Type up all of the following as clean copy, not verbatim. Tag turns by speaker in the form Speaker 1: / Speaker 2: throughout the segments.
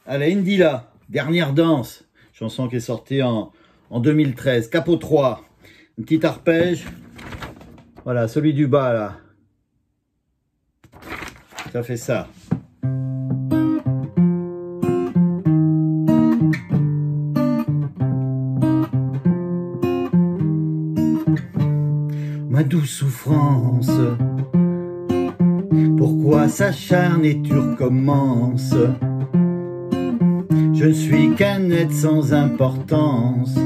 Speaker 1: Allez, Indila, dernière danse. Chanson qui est sortie en 2013. Capot 3. Un petit arpège. Voilà, celui du bas là. Ça fait ça. Ma douce souffrance, pourquoi s'acharne et tu recommences? Je ne suis qu'un être sans importance.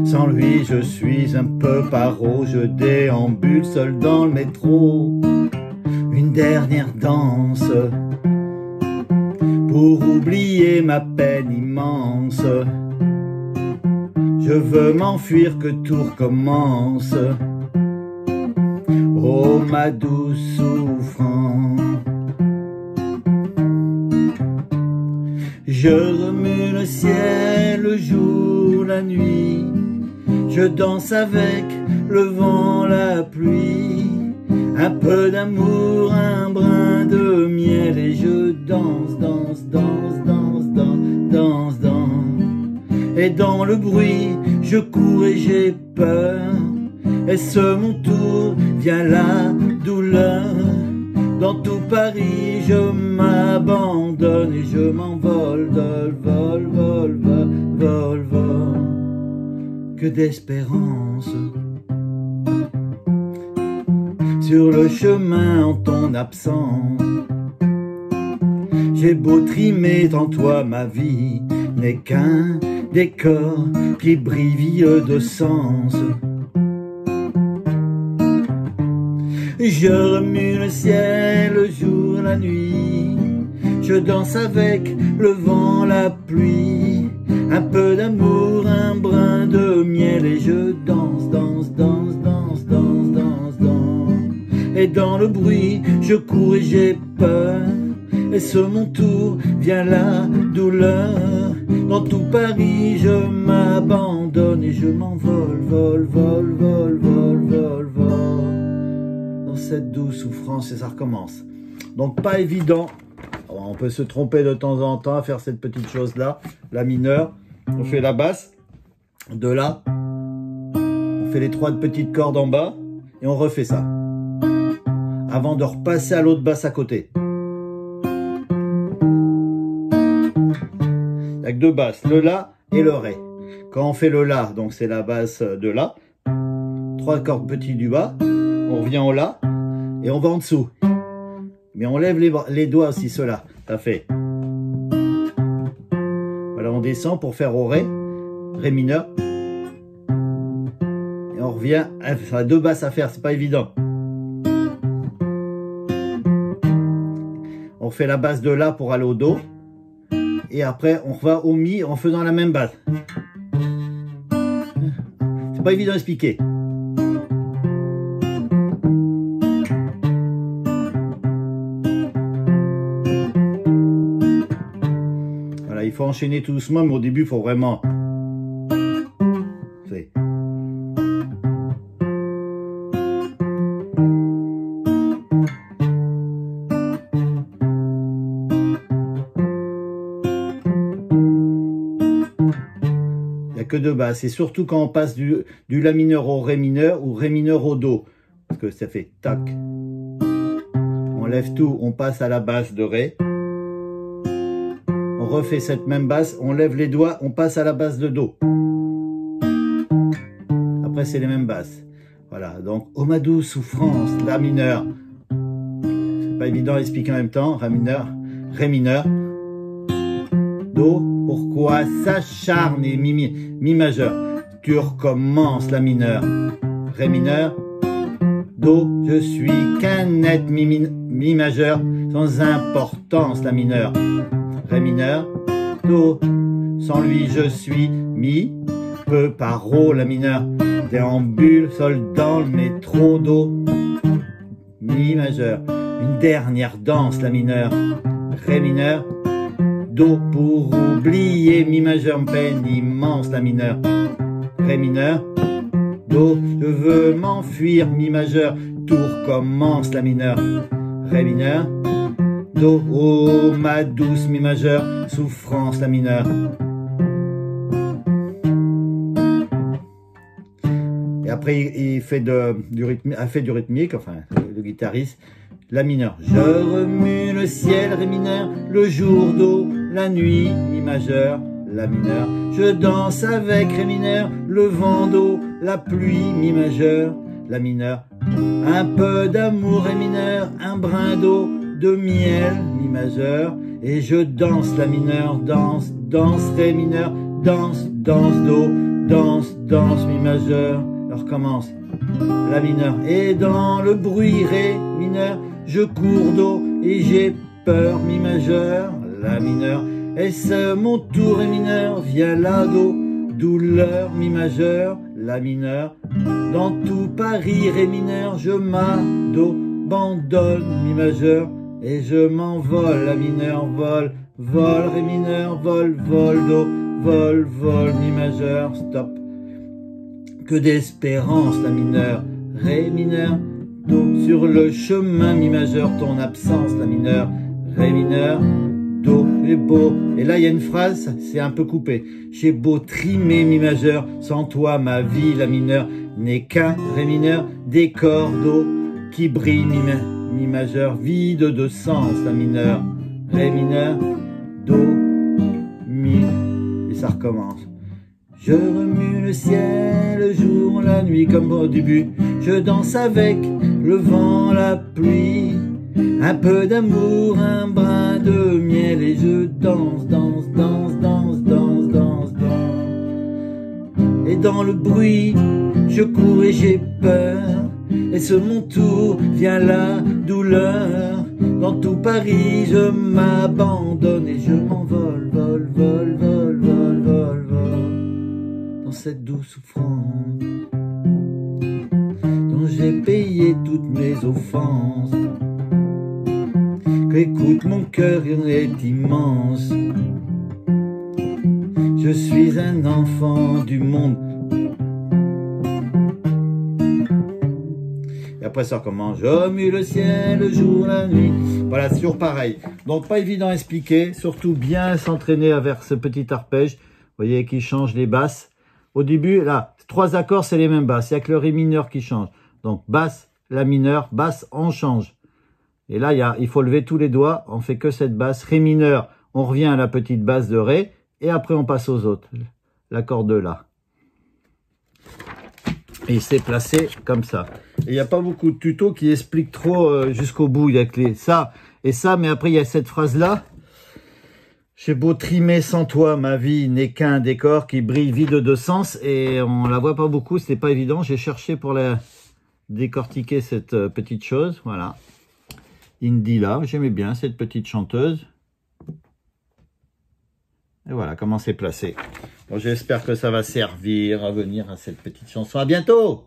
Speaker 1: Sans lui je suis un peu paro. Je déambule seul dans le métro. Une dernière danse pour oublier ma peine immense. Je veux m'enfuir, que tout recommence. Oh ma douce souffrance. Je remue le ciel, le jour, la nuit. Je danse avec le vent, la pluie. Un peu d'amour, un brin de miel. Et je danse, danse, danse, danse, danse, danse, danse. Et dans le bruit, je cours et j'ai peur. Est-ce mon tour? Vient la douleur. Dans tout Paris, je m'abandonne et je m'envole, vol, vol, vol, vol, vol, vol. Que d'espérance sur le chemin en ton absence. J'ai beau trimer en toi, ma vie n'est qu'un décor qui brille de sens. Je remue le ciel, le jour, la nuit. Je danse avec le vent, la pluie. Un peu d'amour, un brin de miel. Et je danse, danse, danse, danse, danse, danse, danse. Et dans le bruit, je cours et j'ai peur. Et ce mon tour, vient la douleur. Dans tout Paris, je m'abandonne et je m'envole, vol, vol, vol, vol, vol, vol. Dans cette douce souffrance, et ça recommence. Donc pas évident. On peut se tromper de temps en temps à faire cette petite chose-là. La mineure, on fait la basse. De là, on fait les 3 petites cordes en bas. Et on refait ça. Avant de repasser à l'autre basse à côté. Il n'y a que 2 basses, le La et le Ré. Quand on fait le La, donc c'est la basse de La. 3 cordes petits du bas. On revient au La et on va en dessous. Mais on lève les doigts aussi, ceux-là. Ça fait. Voilà, on descend pour faire au Ré. Ré mineur. Et on revient. On a 2 basses à faire, c'est pas évident. On fait la basse de La pour aller au Do. Et après, on va au Mi en faisant la même basse. C'est pas évident à expliquer. Voilà, il faut enchaîner tout doucement, mais au début, il faut vraiment... que 2 basses, et surtout quand on passe du La mineur au Ré mineur ou Ré mineur au Do, parce que ça fait tac, on lève tout, on passe à la basse de Ré, on refait cette même basse, on lève les doigts, on passe à la basse de Do, après c'est les mêmes basses. Voilà, donc oh ma douce souffrance, La mineur, c'est pas évident à expliquer en même temps. Ré mineur, Do. Pourquoi s'acharne et mi majeur? Tu recommences, La mineur. Ré mineur, Do. Je suis qu'un être mi majeur sans importance, La mineur. Ré mineur, Do. Sans lui je suis mi, peu paro, La mineur. Déambule seul dans le métro, Do. Mi majeur. Une dernière danse, La mineur. Ré mineur, Do pour oublier, Mi majeur, peine immense, La mineur. Ré mineur, Do, je veux m'enfuir, Mi majeur, tout recommence, La mineur. Ré mineur, Do, oh, ma douce, mi majeur, souffrance, la mineure. Et après, il fait du rythmique, enfin, le guitariste, la mineure. Je remue le ciel, ré mineur, le jour, do, la nuit, mi majeur, la mineure. Je danse avec ré mineur, le vent, do, la pluie, mi majeur, la mineure. Un peu d'amour, ré mineur, un brin d'eau, de miel, mi majeur. Et je danse, la mineure, danse, danse, ré mineur, danse, danse, do, danse, danse, mi majeur. Alors commence la mineure. Et dans le bruit, ré mineur, je cours, do, et j'ai peur, mi majeur, la mineure. Est-ce mon tour, ré mineur, viens là, do, douleur, mi majeur, la mineure. Dans tout Paris, ré mineur, je m'abandonne, mi majeur, et je m'envole, la mineure, vol, vol, ré mineur, vol, vol, do, vol, vol, mi majeur, stop. Que d'espérance, la mineure, ré mineur, do, sur le chemin, mi majeur, ton absence, la mineure, ré mineur, do, j'ai beau, et là il y a une phrase, c'est un peu coupé, j'ai beau trimer, mi majeur, sans toi ma vie, la mineure, n'est qu'un, ré mineur, décor, do, qui brille, mi majeur, vide de sens, la mineure, ré mineur, do, mi, et ça recommence. Je remue le ciel, le jour, la nuit, comme au début. Je danse avec le vent, la pluie. Un peu d'amour, un brin de miel. Et je danse, danse, danse, danse, danse, danse, danse. Et dans le bruit, je cours et j'ai peur. Et sur mon tour vient la douleur. Dans tout Paris, je m'abandonne et je m'envole, vol, vol, vol, vol, vol, vol. Cette douce souffrance dont j'ai payé toutes mes offenses, qu'écoute mon cœur, il est immense. Je suis un enfant du monde. Et après ça recommence. Je remue le ciel, le jour, la nuit. Voilà, c'est toujours pareil. Donc pas évident à expliquer, surtout bien s'entraîner vers ce petit arpège. Vous voyez qu'il change les basses. Au début, là, 3 accords, c'est les mêmes basses. Il n'y a que le ré mineur qui change. Donc, basse, la mineure, basse, on change. Et là, il faut lever tous les doigts. On fait que cette basse. Ré mineur, on revient à la petite basse de ré. Et après, on passe aux autres. L'accord de la. Et c'est placé comme ça. Et il n'y a pas beaucoup de tutos qui expliquent trop jusqu'au bout. Il y a que les ça et ça. Mais après, il y a cette phrase-là. J'ai beau trimer sans toi, ma vie n'est qu'un décor qui brille vide de sens. Et on la voit pas beaucoup, c'était pas évident. J'ai cherché pour la décortiquer cette petite chose. Voilà. Indila, j'aimais bien cette petite chanteuse. Et voilà comment c'est placé. Bon, j'espère que ça va servir à venir à cette petite chanson. À bientôt!